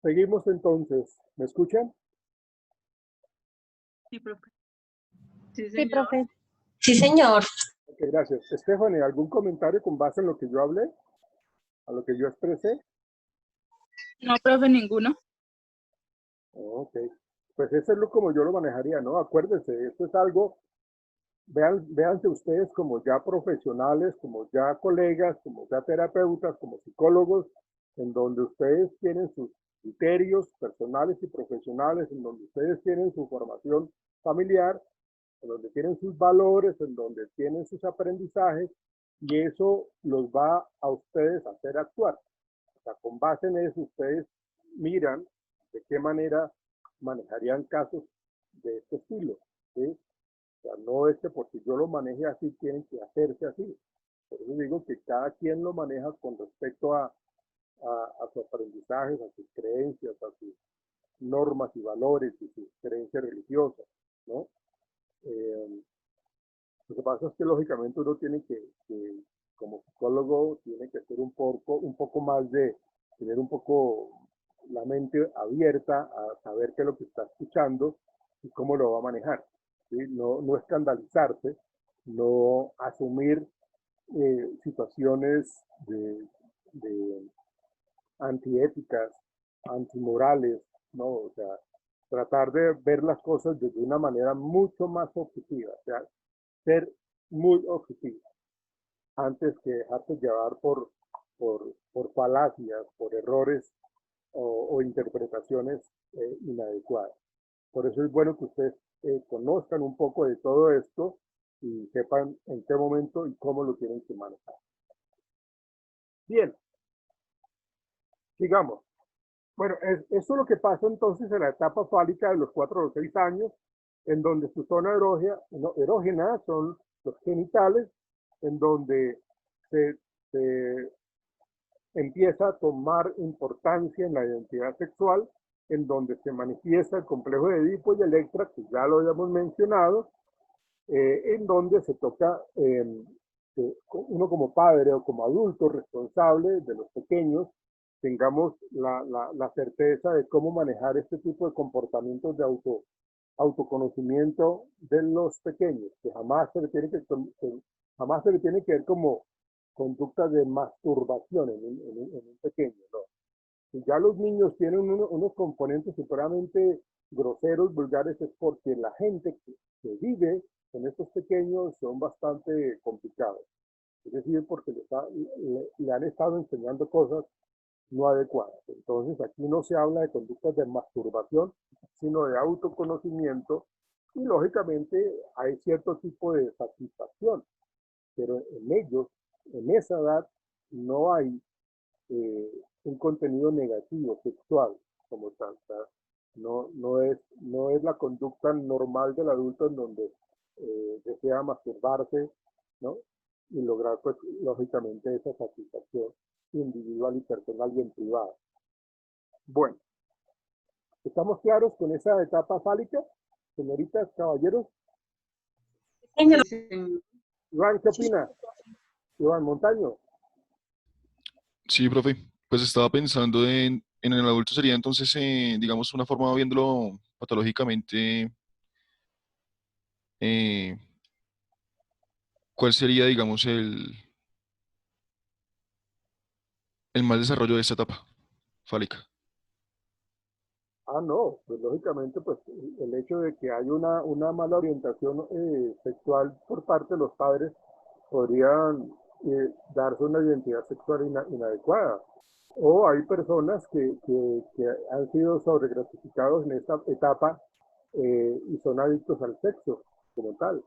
Seguimos entonces. ¿Me escuchan? Sí, profe. Sí, Sí, señor. profe. Sí, señor. Ok, gracias. Stephanie, ¿algún comentario con base en lo que yo hablé? ¿A lo que yo expresé? No, profe, ninguno. Ok. Pues eso es lo como yo lo manejaría, ¿no? Acuérdense, esto es algo, véanse ustedes como ya profesionales, como ya colegas, como ya terapeutas, como psicólogos, en donde ustedes tienen sus criterios personales y profesionales, en donde ustedes tienen su formación familiar, en donde tienen sus valores, en donde tienen sus aprendizajes, y eso los va a ustedes a hacer actuar. O sea, con base en eso, ustedes miran de qué manera manejarían casos de este estilo, ¿sí? O sea, no es que porque yo lo maneje así, tienen que hacerse así. Por eso digo que cada quien lo maneja con respecto a sus aprendizajes, a sus creencias, a sus normas y valores y sus creencias religiosas, ¿no? Eh, lo que pasa es que lógicamente uno tiene que, como psicólogo, tiene que ser un poco más de, tener un poco la mente abierta a saber qué es lo que está escuchando y cómo lo va a manejar, ¿sí? No escandalizarse, no asumir situaciones de antiéticas, antimorales, ¿no? O sea, tratar de ver las cosas de una manera mucho más objetiva, o sea, ser muy objetivo antes que dejarse llevar por falacias, por errores o interpretaciones inadecuadas. Por eso es bueno que ustedes conozcan un poco de todo esto y sepan en qué momento y cómo lo tienen que manejar. Bien, sigamos. Bueno, eso es lo que pasa entonces en la etapa fálica de los 4 a los 6 años, en donde su zona erógena son los genitales, en donde se empieza a tomar importancia en la identidad sexual, en donde se manifiesta el complejo de Edipo y Electra, que ya lo habíamos mencionado, en donde se toca uno como padre o como adulto responsable de los pequeños, tengamos la certeza de cómo manejar este tipo de comportamientos de autoconocimiento de los pequeños, que jamás se le jamás se le tiene que ver como conducta de masturbación en un pequeño, ¿no? Si ya los niños tienen unos componentes supremamente groseros, vulgares, es porque la gente que vive con estos pequeños son bastante complicados. Es decir, porque le han estado enseñando cosas no adecuadas. Entonces, aquí no se habla de conductas de masturbación, sino de autoconocimiento, y lógicamente hay cierto tipo de satisfacción, pero en ellos, en esa edad, no hay un contenido negativo, sexual, como tal. O sea, no es la conducta normal del adulto en donde desea masturbarse, ¿no? Y lograr, pues, lógicamente, esa satisfacción individual y personal y en privado. Bueno, ¿estamos claros con esa etapa fálica, señoritas, caballeros? Señor. Iván, ¿qué opina? Iván Montaño. Sí, profe. Pues estaba pensando en el adulto sería entonces, digamos, una forma viéndolo patológicamente, eh, ¿cuál sería, digamos, el mal desarrollo de esta etapa fálica? Ah, no, pues lógicamente, pues el hecho de que hay una mala orientación sexual por parte de los padres podrían darse una identidad sexual inadecuada. O hay personas que han sido sobregratificados en esta etapa y son adictos al sexo como tal.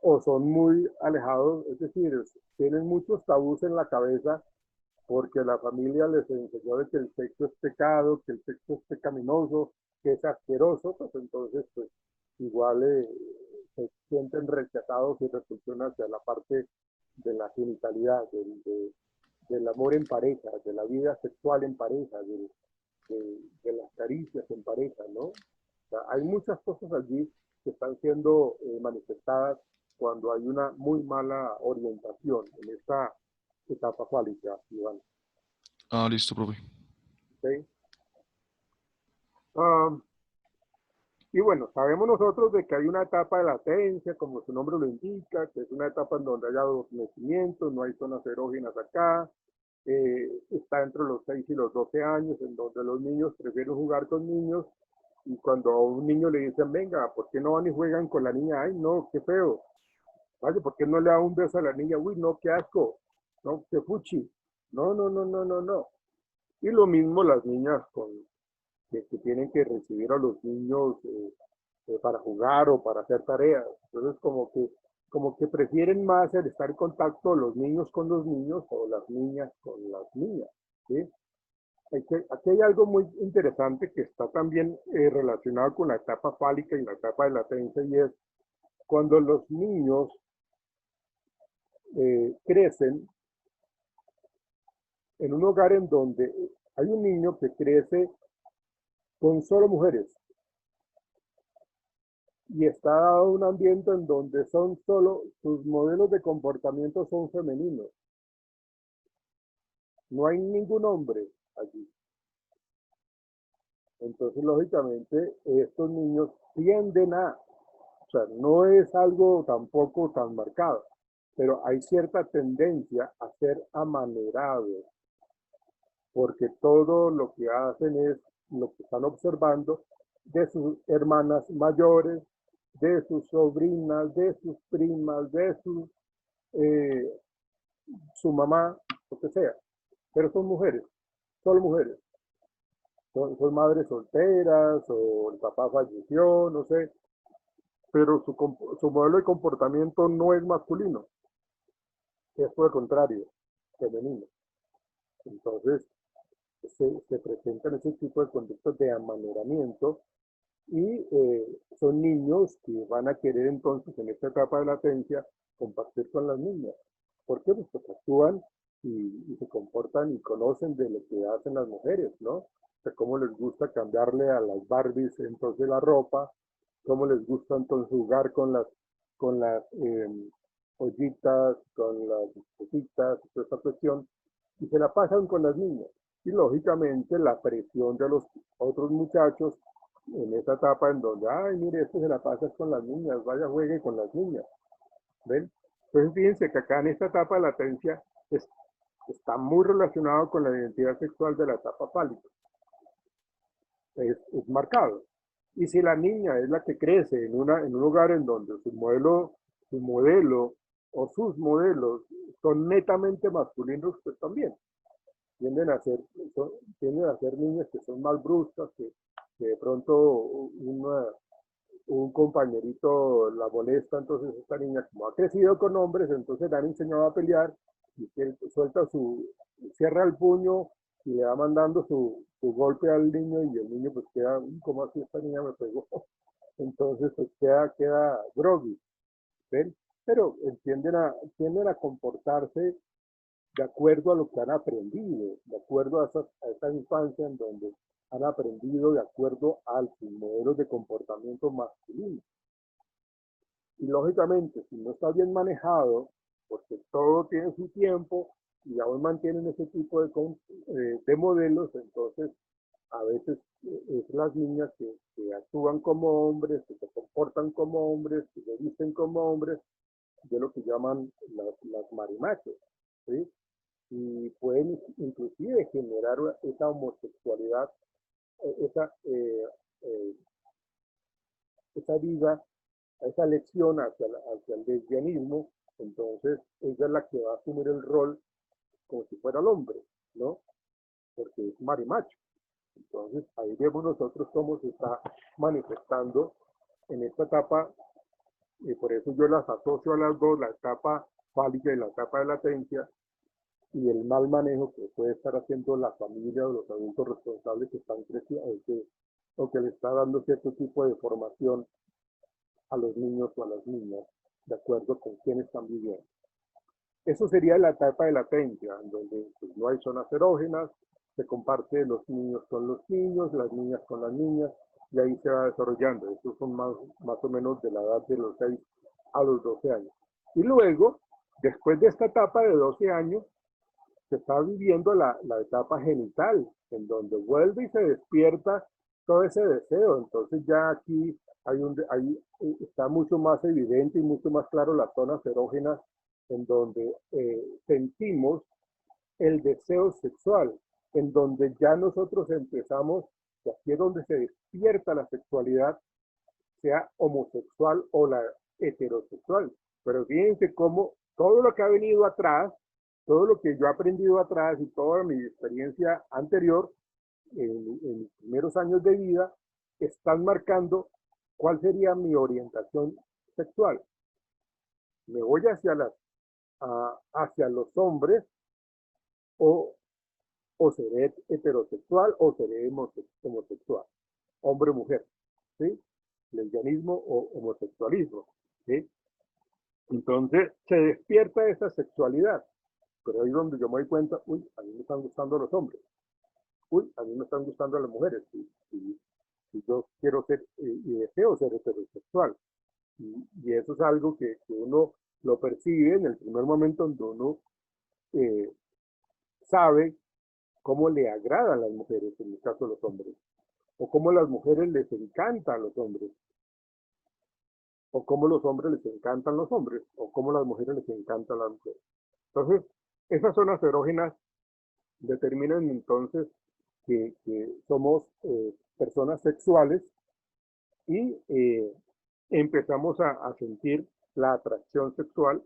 O son muy alejados, es decir, tienen muchos tabús en la cabeza porque la familia les enseñó de que el sexo es pecado, que el sexo es pecaminoso, que es asqueroso, pues entonces pues igual se sienten rechazados y repulsión hacia la parte de la genitalidad, del amor en pareja, de la vida sexual en pareja, de las caricias en pareja, ¿no? O sea, hay muchas cosas allí que están siendo manifestadas cuando hay una muy mala orientación en esta etapa fálica, Iván. Ah, listo, profe. ¿Okay? Ah, y bueno, sabemos nosotros de que hay una etapa de latencia, como su nombre lo indica, que es una etapa en donde hay adormecimientos, no hay zonas erógenas acá, está entre los 6 y los 12 años, en donde los niños prefieren jugar con niños, y cuando a un niño le dicen, venga, ¿por qué no van y juegan con la niña? Ay, no, qué feo. Vaya, ¿por qué no le da un beso a la niña? Uy, no, qué asco. No, qué fuchi. No, no, no, no, no, no. Y lo mismo las niñas que tienen que recibir a los niños para jugar o para hacer tareas. Entonces, como que prefieren más el estar en contacto los niños con los niños o las niñas con las niñas. ¿Sí? Aquí hay algo muy interesante que está también relacionado con la etapa fálica y la etapa de latencia, y es cuando los niños crecen en un hogar en donde hay un niño que crece con solo mujeres y está dado un ambiente en donde son solo, sus modelos de comportamiento son femeninos. No hay ningún hombre allí. Entonces, lógicamente, estos niños tienden o sea, no es algo tampoco tan marcado, pero hay cierta tendencia a ser amanerados, porque todo lo que hacen es lo que están observando de sus hermanas mayores, de sus sobrinas, de sus primas, de su mamá, lo que sea. Pero son mujeres, solo mujeres. Son madres solteras o el papá falleció, no sé, pero su modelo de comportamiento no es masculino, es por el contrario, femenino. Entonces, se presentan ese tipo de conductas de amaneramiento y son niños que van a querer entonces en esta etapa de latencia compartir con las niñas. ¿Por qué? Pues porque actúan y se comportan y conocen de lo que hacen las mujeres, ¿no? O sea, cómo les gusta cambiarle a las Barbies entonces la ropa, cómo les gusta entonces jugar con las ollitas, con las cositas, toda esta cuestión, y se la pasan con las niñas. Y lógicamente la presión de los otros muchachos en esa etapa en donde, ay, mire, esto se la pasa con las niñas, vaya, juegue con las niñas. ¿Ven? Entonces fíjense que acá en esta etapa de latencia está muy relacionado con la identidad sexual de la etapa fálica. Es marcado. Y si la niña es la que crece en un hogar en donde su modelo o sus modelos son netamente masculinos, pues también tienden a ser, tienden a ser niñas que son más bruscas, que de pronto un compañerito la molesta, entonces esta niña como ha crecido con hombres, entonces le han enseñado a pelear y que cierra el puño y le va mandando su golpe al niño y el niño pues queda, ¿cómo así esta niña me pegó? Entonces pues queda groggy, ¿ven? Pero tienden a comportarse de acuerdo a lo que han aprendido, de acuerdo a esa infancia en donde han aprendido de acuerdo a sus modelos de comportamiento masculino. Y lógicamente, si no está bien manejado, porque todo tiene su tiempo y aún mantienen ese tipo de modelos, entonces a veces es las niñas que actúan como hombres, que se comportan como hombres, que se visten como hombres, de lo que llaman las marimaches, ¿sí? Y pueden inclusive generar esa homosexualidad, esa, eh, esa vida, esa lección hacia el lesbianismo. Entonces ella es la que va a asumir el rol como si fuera el hombre, ¿no? Porque es marimacho. Entonces ahí vemos nosotros cómo se está manifestando en esta etapa, y por eso yo las asocio a las dos, la etapa fálica y la etapa de latencia, y el mal manejo que puede estar haciendo la familia o los adultos responsables que están creciendo o que le está dando cierto tipo de formación a los niños o a las niñas, de acuerdo con quién están viviendo. Eso sería la etapa de latencia, en donde pues, no hay zonas erógenas, se comparte los niños con los niños, las niñas con las niñas, y ahí se va desarrollando. Estos son más o menos de la edad de los 6 a los 12 años. Y luego, después de esta etapa de 12 años, se está viviendo la etapa genital, en donde vuelve y se despierta todo ese deseo. Entonces ya aquí está mucho más evidente y mucho más claro las zonas erógenas en donde sentimos el deseo sexual, en donde ya nosotros empezamos, y aquí es donde se despierta la sexualidad, sea homosexual o la heterosexual. Pero fíjense cómo todo lo que ha venido atrás, todo lo que yo he aprendido atrás y toda mi experiencia anterior, en mis primeros años de vida, están marcando cuál sería mi orientación sexual. Me voy hacia los hombres o seré heterosexual o seré homosexual, hombre o mujer, ¿sí? Lesbianismo o homosexualismo, ¿sí? Entonces se despierta esa sexualidad, pero ahí es donde yo me doy cuenta, uy, a mí me están gustando los hombres, uy, a mí me están gustando las mujeres, y yo quiero ser y deseo ser heterosexual. Y eso es algo que uno lo percibe en el primer momento donde uno sabe cómo le agradan las mujeres, en el caso de los hombres, o cómo las mujeres les encantan a los hombres, o cómo los hombres les encantan los hombres, o cómo las mujeres les encantan las mujeres. Entonces, esas zonas erógenas determinan entonces que somos personas sexuales y empezamos a sentir la atracción sexual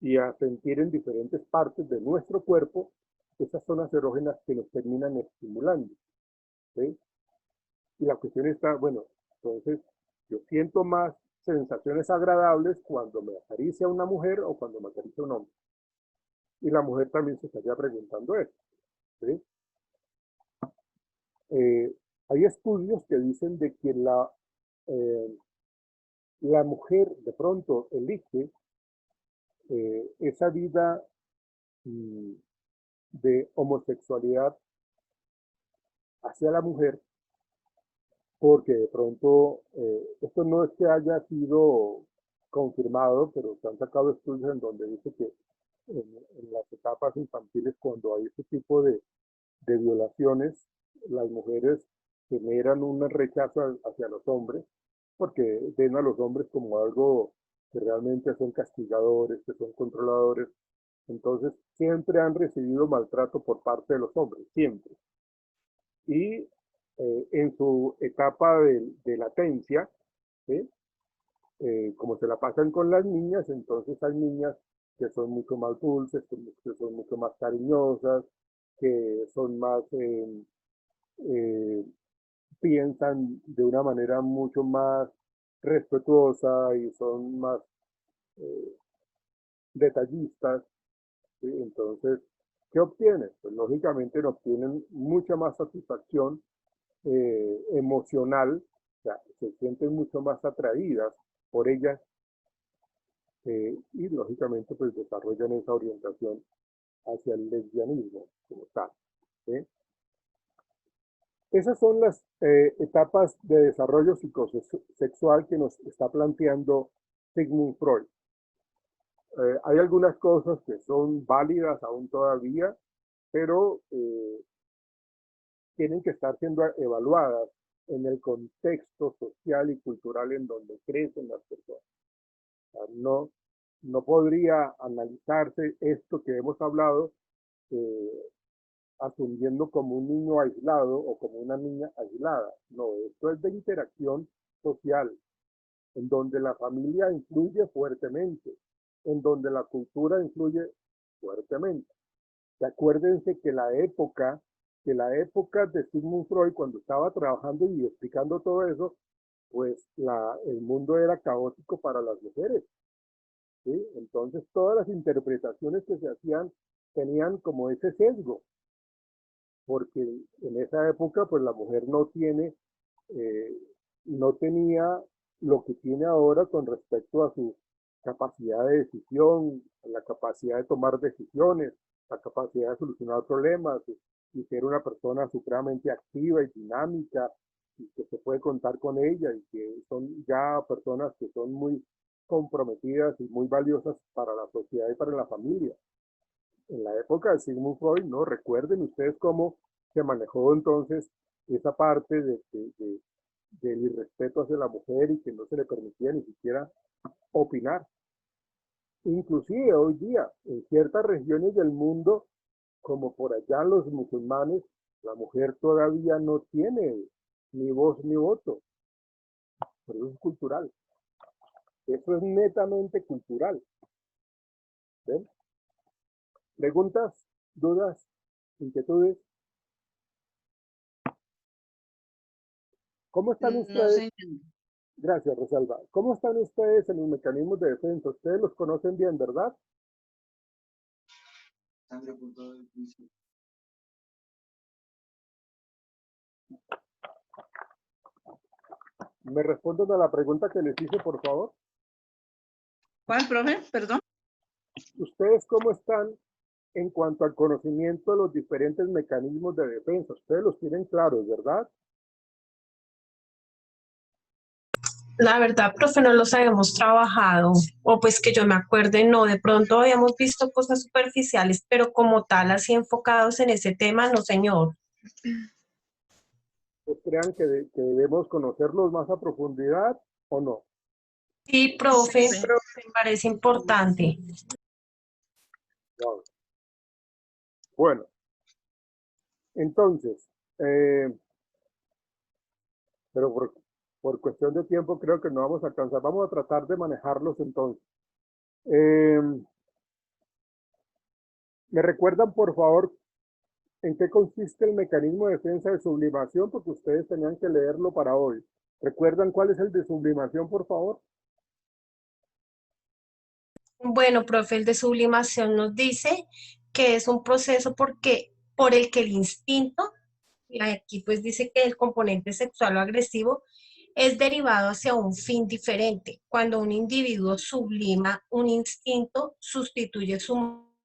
y a sentir en diferentes partes de nuestro cuerpo esas zonas erógenas que nos terminan estimulando, ¿sí? Y la cuestión está, bueno, entonces yo siento más sensaciones agradables cuando me acaricia una mujer o cuando me acaricia un hombre. Y la mujer también se estaría preguntando eso, ¿sí? Hay estudios que dicen de que la mujer de pronto elige esa vida de homosexualidad hacia la mujer porque de pronto esto no es que haya sido confirmado, pero se han sacado estudios en donde dice que en las etapas infantiles, cuando hay este tipo de violaciones, las mujeres generan un rechazo hacia los hombres, porque ven a los hombres como algo que realmente son castigadores, que son controladores. Entonces, siempre han recibido maltrato por parte de los hombres, siempre. Y en su etapa de latencia, ¿sí? Como se la pasan con las niñas, entonces hay niñas que son mucho más dulces, que son mucho más cariñosas, que son más, piensan de una manera mucho más respetuosa y son más detallistas, ¿sí? Entonces, ¿qué obtienen? Pues lógicamente no obtienen mucha más satisfacción emocional, o sea, se sienten mucho más atraídas por ellas y lógicamente pues desarrollan esa orientación hacia el lesbianismo como tal, ¿sí? Esas son las etapas de desarrollo psicosexual que nos está planteando Sigmund Freud. Hay algunas cosas que son válidas aún todavía, pero tienen que estar siendo evaluadas en el contexto social y cultural en donde crecen las personas. O sea, no podría analizarse esto que hemos hablado asumiendo como un niño aislado o como una niña aislada. No, esto es de interacción social, en donde la familia influye fuertemente, en donde la cultura influye fuertemente. Y acuérdense que la época de Sigmund Freud, cuando estaba trabajando y explicando todo eso, pues el mundo era caótico para las mujeres, ¿sí? Entonces todas las interpretaciones que se hacían tenían como ese sesgo, porque en esa época pues la mujer no tenía lo que tiene ahora con respecto a su capacidad de decisión, la capacidad de tomar decisiones, la capacidad de solucionar problemas y ser una persona supremamente activa y dinámica y que se puede contar con ella y que son ya personas que son muy comprometidas y muy valiosas para la sociedad y para la familia. En la época de Sigmund Freud, ¿no? Recuerden ustedes cómo se manejó entonces esa parte del irrespeto hacia la mujer y que no se le permitía ni siquiera opinar. Inclusive hoy día, en ciertas regiones del mundo, como por allá los musulmanes, la mujer todavía no tiene ni voz ni voto, pero eso es cultural. Eso es netamente cultural. ¿Ven? ¿Preguntas, dudas, inquietudes? ¿Cómo están No, ustedes? señor. Gracias, Rosalba. ¿Cómo están ustedes en los mecanismos de defensa? Ustedes los conocen bien, ¿verdad? ¿Me responden a la pregunta que les hice, por favor? ¿Cuál, profe? Perdón. ¿Ustedes cómo están en cuanto al conocimiento de los diferentes mecanismos de defensa? Ustedes los tienen claros, ¿verdad? La verdad, profe, no los habíamos trabajado, o pues que yo me acuerde, no, de pronto habíamos visto cosas superficiales, pero como tal, así enfocados en ese tema, no, señor. ¿Ustedes crean que debemos conocerlos más a profundidad o no? Sí, profe, Sí. me parece importante. Wow. Bueno, entonces, pero por cuestión de tiempo creo que no vamos a alcanzar. Vamos a tratar de manejarlos entonces. Eh, ¿Me recuerdan, por favor, en qué consiste el mecanismo de defensa de sublimación? Porque ustedes tenían que leerlo para hoy. ¿Recuerdan cuál es el de sublimación, por favor? Bueno, profe, el de sublimación nos dice que es un proceso por el que el instinto, y aquí pues dice que el componente sexual o agresivo es derivado hacia un fin diferente. Cuando un individuo sublima un instinto, sustituye su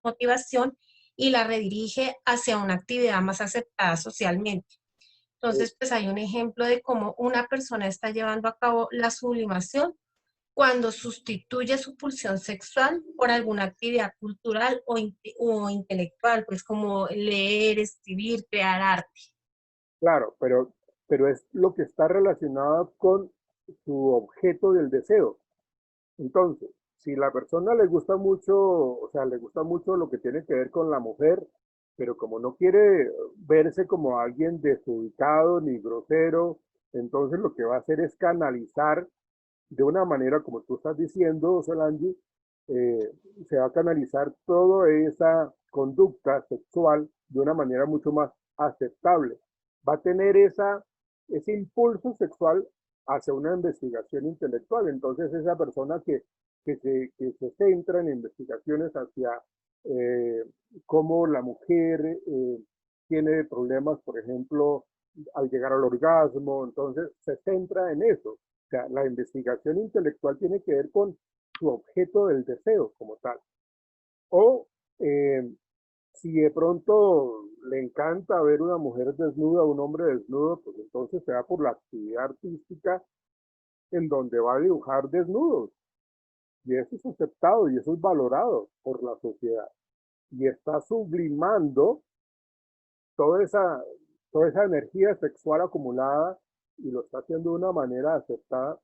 motivación y la redirige hacia una actividad más aceptada socialmente. Eh, Entonces, pues hay un ejemplo de cómo una persona está llevando a cabo la sublimación cuando sustituye su pulsión sexual por alguna actividad cultural o intelectual, pues como leer, escribir, crear arte. claro, pero es lo que está relacionado con su objeto del deseo. Entonces, si la persona le gusta mucho, o sea, le gusta mucho lo que tiene que ver con la mujer, pero como no quiere verse como alguien desubicado ni grosero, entonces lo que va a hacer es canalizar de una manera, como tú estás diciendo, Solange, eh, se va a canalizar toda esa conducta sexual de una manera mucho más aceptable. Va a tener ese impulso sexual hacia una investigación intelectual. Entonces, esa persona que se centra en investigaciones hacia eh, cómo la mujer tiene problemas, por ejemplo, al llegar al orgasmo, entonces se centra en eso. O sea, la investigación intelectual tiene que ver con su objeto del deseo como tal. O eh, si de pronto le encanta ver una mujer desnuda, un hombre desnudo, pues entonces se va por la actividad artística en donde va a dibujar desnudos. Y eso es aceptado y eso es valorado por la sociedad. Y está sublimando toda esa, toda esa energía sexual acumulada y lo está haciendo de una manera aceptada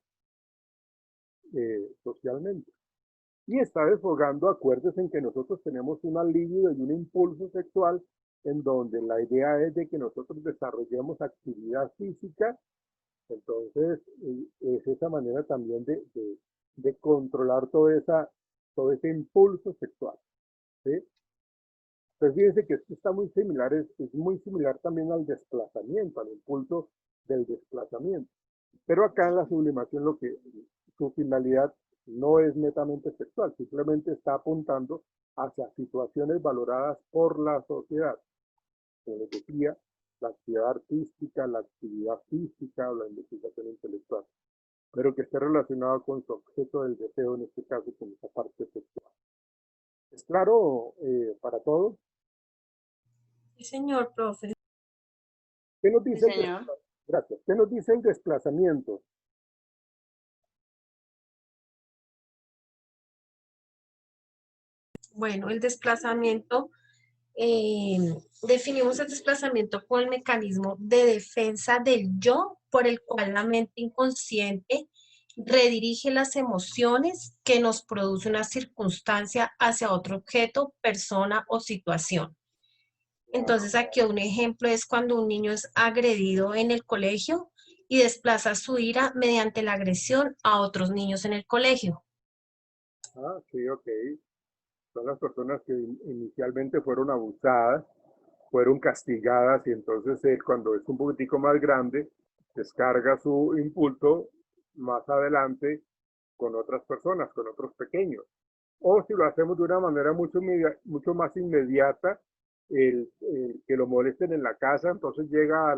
socialmente. Y está desfogando, acuérdense en que nosotros tenemos una libido y un impulso sexual en donde la idea es de que nosotros desarrollemos actividad física, entonces es esa manera también de controlar todo ese impulso sexual. ¿Sí? Pues fíjense que esto está muy similar, es muy similar también al desplazamiento, al impulso del desplazamiento. Pero acá en la sublimación su finalidad no es netamente sexual, simplemente está apuntando hacia situaciones valoradas por la sociedad. Como les decía, la actividad artística, la actividad física o la investigación intelectual, pero que esté relacionado con su objeto del deseo, en este caso con esa parte sexual. ¿Es claro para todos? Sí, señor, profe. ¿Qué nos Sí, dice señor. Gracias. ¿Qué nos dice el desplazamiento? Bueno, el desplazamiento definimos el desplazamiento como el mecanismo de defensa del yo por el cual la mente inconsciente redirige las emociones que nos produce una circunstancia hacia otro objeto, persona o situación. Entonces, aquí un ejemplo es cuando un niño es agredido en el colegio y desplaza su ira mediante la agresión a otros niños en el colegio. Ah, sí, ok. Son las personas que inicialmente fueron abusadas, fueron castigadas y entonces él cuando es un poquitico más grande descarga su impulso más adelante con otras personas, con otros pequeños. O si lo hacemos de una manera mucho más inmediata, el que lo molesten en la casa, entonces llega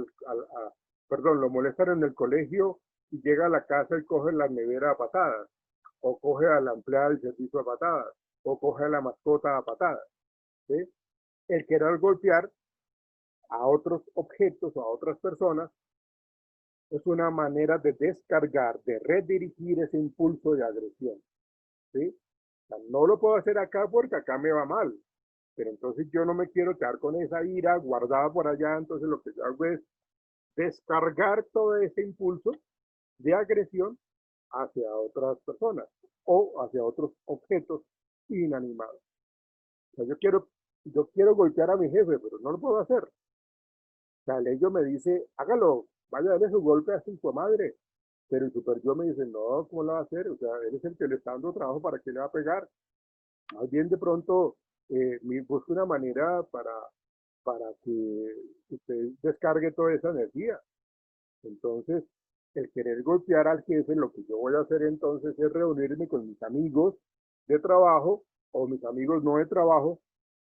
perdón, lo molestan en el colegio y llega a la casa y coge la nevera a patadas, o coge a la empleada del servicio a patadas, o coge a la mascota a patadas. ¿Sí? El querer golpear a otros objetos o a otras personas es una manera de descargar, de redirigir ese impulso de agresión. ¿Sí? O sea, no lo puedo hacer acá porque acá me va mal, pero entonces yo no me quiero quedar con esa ira guardada por allá, entonces lo que yo hago es descargar todo ese impulso de agresión hacia otras personas o hacia otros objetos inanimados. O sea, yo quiero golpear a mi jefe, pero no lo puedo hacer. O sea, el ello me dice, hágalo, vaya a darle su golpe a su madre. Pero el super yo me dice, no, ¿cómo lo va a hacer? O sea, él es el que le está dando trabajo, ¿para qué le va a pegar? Más bien de pronto busque una manera para que usted descargue toda esa energía. Entonces, el querer golpear al jefe, lo que yo voy a hacer entonces es reunirme con mis amigos de trabajo o mis amigos no de trabajo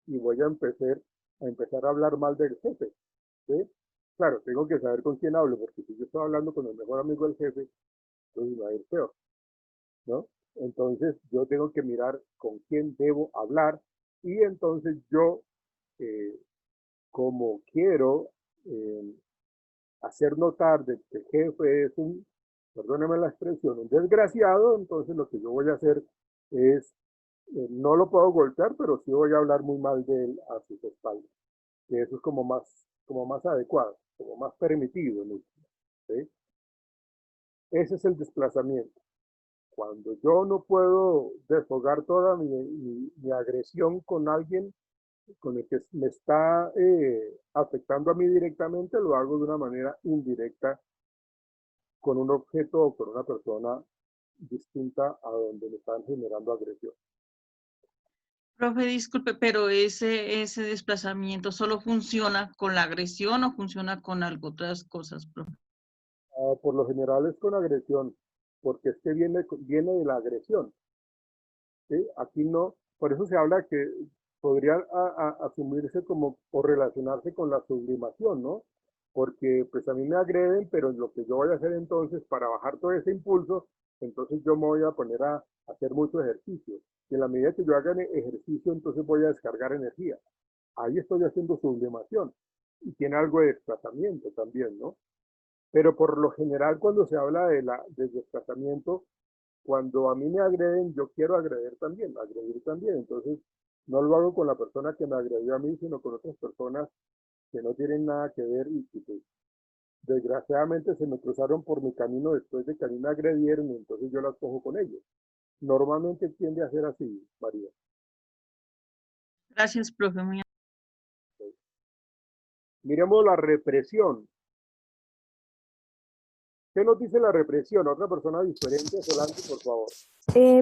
y voy a empezar a hablar mal del jefe. ¿Sí? Claro, tengo que saber con quién hablo, porque si yo estoy hablando con el mejor amigo del jefe, entonces va a ir peor, ¿no? Entonces yo tengo que mirar con quién debo hablar y entonces yo, eh, como quiero eh, hacer notar de que el jefe es perdóneme la expresión, un desgraciado, entonces lo que yo voy a hacer es, no lo puedo golpear, pero sí voy a hablar muy mal de él a sus espaldas. Que eso es como más adecuado, como más permitido. ¿Sí? Ese es el desplazamiento. Cuando yo no puedo desfogar toda mi agresión con alguien con el que me está afectando a mí directamente, lo hago de una manera indirecta con un objeto o con una persona distinta a donde me están generando agresión. Profe, disculpe, pero ese desplazamiento solo funciona con la agresión o funciona con algo, otras cosas, profe. Por lo general es con agresión, porque es que viene de la agresión. ¿Sí? Aquí no, por eso se habla que podría asumirse como o relacionarse con la sublimación, ¿no? Porque pues a mí me agreden, pero lo que yo voy a hacer entonces para bajar todo ese impulso, entonces yo me voy a poner a hacer mucho ejercicio. Y en la medida que yo haga ejercicio, entonces voy a descargar energía. Ahí estoy haciendo sublimación. Y tiene algo de desplazamiento también, ¿no? Pero por lo general cuando se habla del desplazamiento, cuando a mí me agreden, yo quiero agredir también. Entonces, no lo hago con la persona que me agredió a mí, sino con otras personas que no tienen nada que ver y que pues, desgraciadamente se me cruzaron por mi camino después de que a mí me agredieron, y entonces yo las cojo con ellos. Normalmente tiende a ser así, María. Gracias, profe. Muy Miremos la represión. ¿Qué nos dice la represión? Otra persona diferente, Solange, por favor.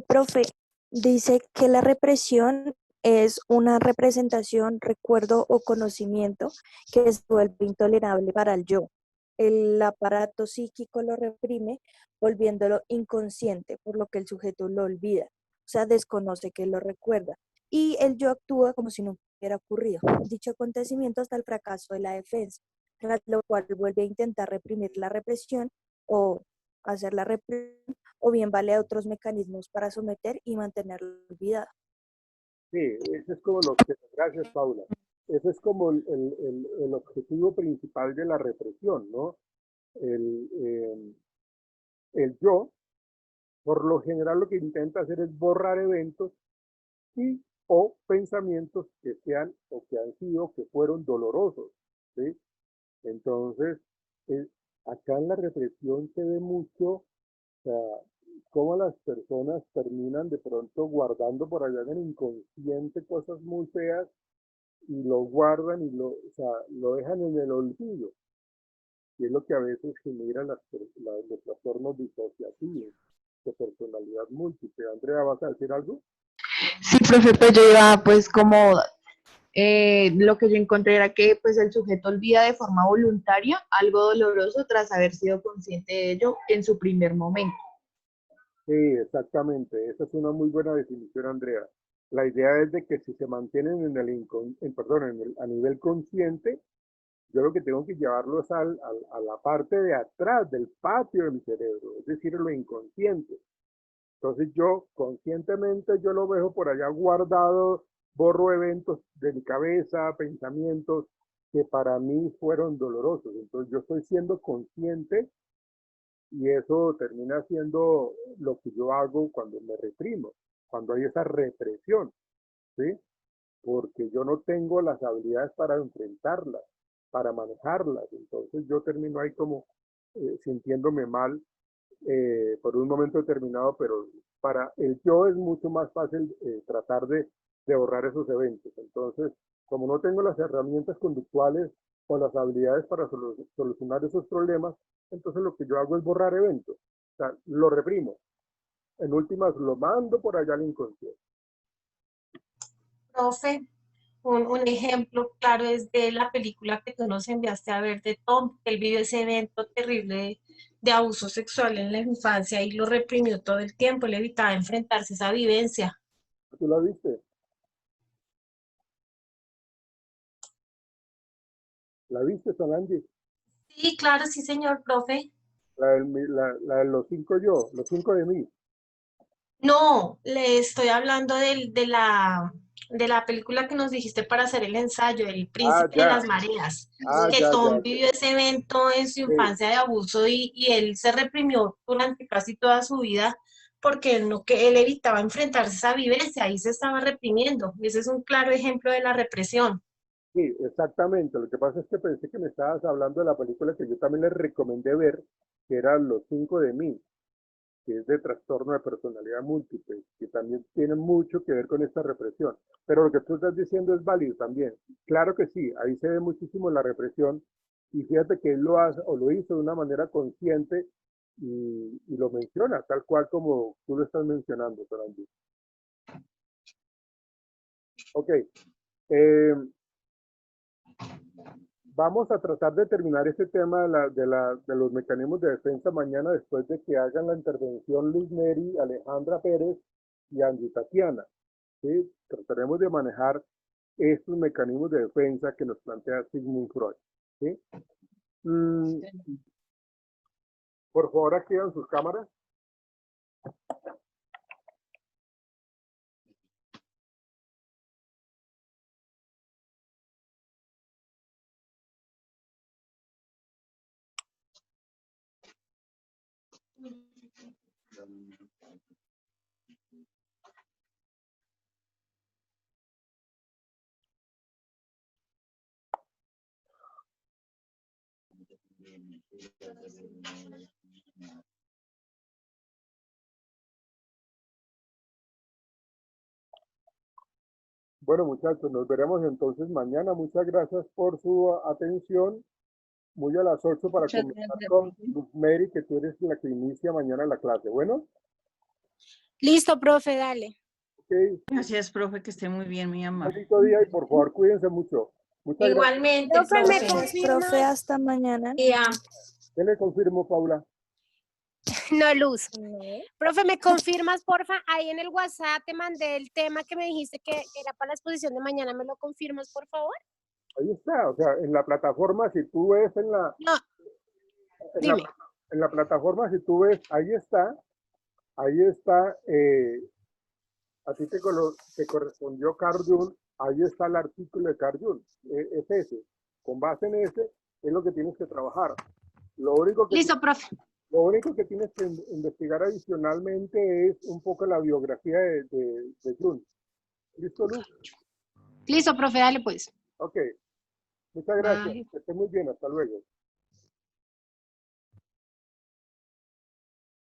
Profe, dice que la represión es una representación, recuerdo o conocimiento que se vuelve intolerable para el yo. El aparato psíquico lo reprime, volviéndolo inconsciente, por lo que el sujeto lo olvida, o sea, desconoce que lo recuerda. Y el yo actúa como si no hubiera ocurrido dicho acontecimiento hasta el fracaso de la defensa, tras lo cual vuelve a intentar reprimir la represión o hacer la represión o bien vale a otros mecanismos para someter y mantenerlo olvidado. Sí, ese es como gracias, Paula. Ese es como el objetivo principal de la represión, ¿no? El, eh, el yo, por lo general, lo que intenta hacer es borrar eventos y o pensamientos que sean o que han sido, que fueron dolorosos, ¿sí? Entonces, eh, acá en la represión se ve mucho, o sea, cómo las personas terminan de pronto guardando por allá en el inconsciente cosas muy feas y lo guardan y o sea, lo dejan en el olvido. Y es lo que a veces genera los trastornos disociativos de personalidad múltiple. Andrea, ¿vas a decir algo? Sí, profe, pues yo iba pues como lo que yo encontré era que pues el sujeto olvida de forma voluntaria algo doloroso tras haber sido consciente de ello en su primer momento. Sí, exactamente. Esa es una muy buena definición, Andrea. La idea es de que si se mantienen en perdón, a nivel consciente, yo lo que tengo que llevarlo es a la parte de atrás del patio de mi cerebro, es decir, lo inconsciente. Entonces yo conscientemente yo lo veo por allá guardado, borro eventos de mi cabeza, pensamientos que para mí fueron dolorosos. Entonces yo estoy siendo consciente y eso termina siendo lo que yo hago cuando me reprimo, cuando hay esa represión, ¿sí? Porque yo no tengo las habilidades para enfrentarlas, para manejarlas. Entonces yo termino ahí como sintiéndome mal por un momento determinado, pero para el yo es mucho más fácil tratar de borrar esos eventos. Entonces, como no tengo las herramientas conductuales o las habilidades para solucionar esos problemas, entonces lo que yo hago es borrar eventos. O sea, lo reprimo. En últimas, lo mando por allá al inconsciente. Profe, un ejemplo claro es de la película que tú nos enviaste a ver de Tom, que él vivió ese evento terrible de abuso sexual en la infancia y lo reprimió todo el tiempo, él evitaba enfrentarse a esa vivencia. ¿Tú la viste? ¿La viste, Solange? Sí, claro, sí, señor profe. La de los 5 yo, los 5 de mí. No, le estoy hablando de la película que nos dijiste para hacer el ensayo, El Ah, Príncipe de ya. las Mareas, Ah, que ya, ya, Tom ya. vivió ese evento en su Sí. infancia de abuso y él se reprimió durante casi toda su vida porque él, no, que él evitaba enfrentarse a esa vivencia, ahí se estaba reprimiendo. Y ese es un claro ejemplo de la represión. Sí, exactamente. Lo que pasa es que pensé que me estabas hablando de la película que yo también les recomendé ver, que era Los 5 de mí, que es de trastorno de personalidad múltiple, que también tiene mucho que ver con esta represión. Pero lo que tú estás diciendo es válido también. Claro que sí, ahí se ve muchísimo la represión y fíjate que él lo hace o lo hizo de una manera consciente y lo menciona, tal cual como tú lo estás mencionando, Fernando. Ok. Eh, Vamos a tratar de terminar este tema de los mecanismos de defensa mañana después de que hagan la intervención Luz Neri, Alejandra Pérez y Angie Tatiana. ¿Sí? Trataremos de manejar estos mecanismos de defensa que nos plantea Sigmund Freud. ¿Sí? Por favor, activen sus cámaras. Bueno, muchachos, nos veremos entonces mañana. Muchas gracias por su atención. Muy a las 8 para Muchas comenzar gracias, con profe. Luz Mary, que tú eres la que inicia mañana la clase. Bueno, Listo, profe, dale. ok. Gracias, profe, que esté muy bien, muy Un amable. bonito día y por favor cuídense mucho. Muchas gracias. Igualmente, Profe, ¿me profe. Gracias, profe. confirmas? Hasta mañana. Ya. ¿Qué le confirmo, Paula? No, Luz. No. Profe, ¿me confirmas, porfa? Ahí en el WhatsApp te mandé el tema que me dijiste que era para la exposición de mañana. ¿Me lo confirmas, por favor? Ahí está, o sea, en la plataforma, si tú ves No, en la, dime. en la plataforma, si tú ves, ahí está, a ti te correspondió Carl Jung, ahí está el artículo de Carl Jung, es ese. Con base en ese, es lo que tienes que trabajar. Lo único que Listo, profe. Lo único que tienes que investigar adicionalmente es un poco la biografía de Jung, ¿Listo, Luz? Listo, profe, dale pues. Ok. Muchas gracias. Bye. Que esté muy bien. Hasta luego.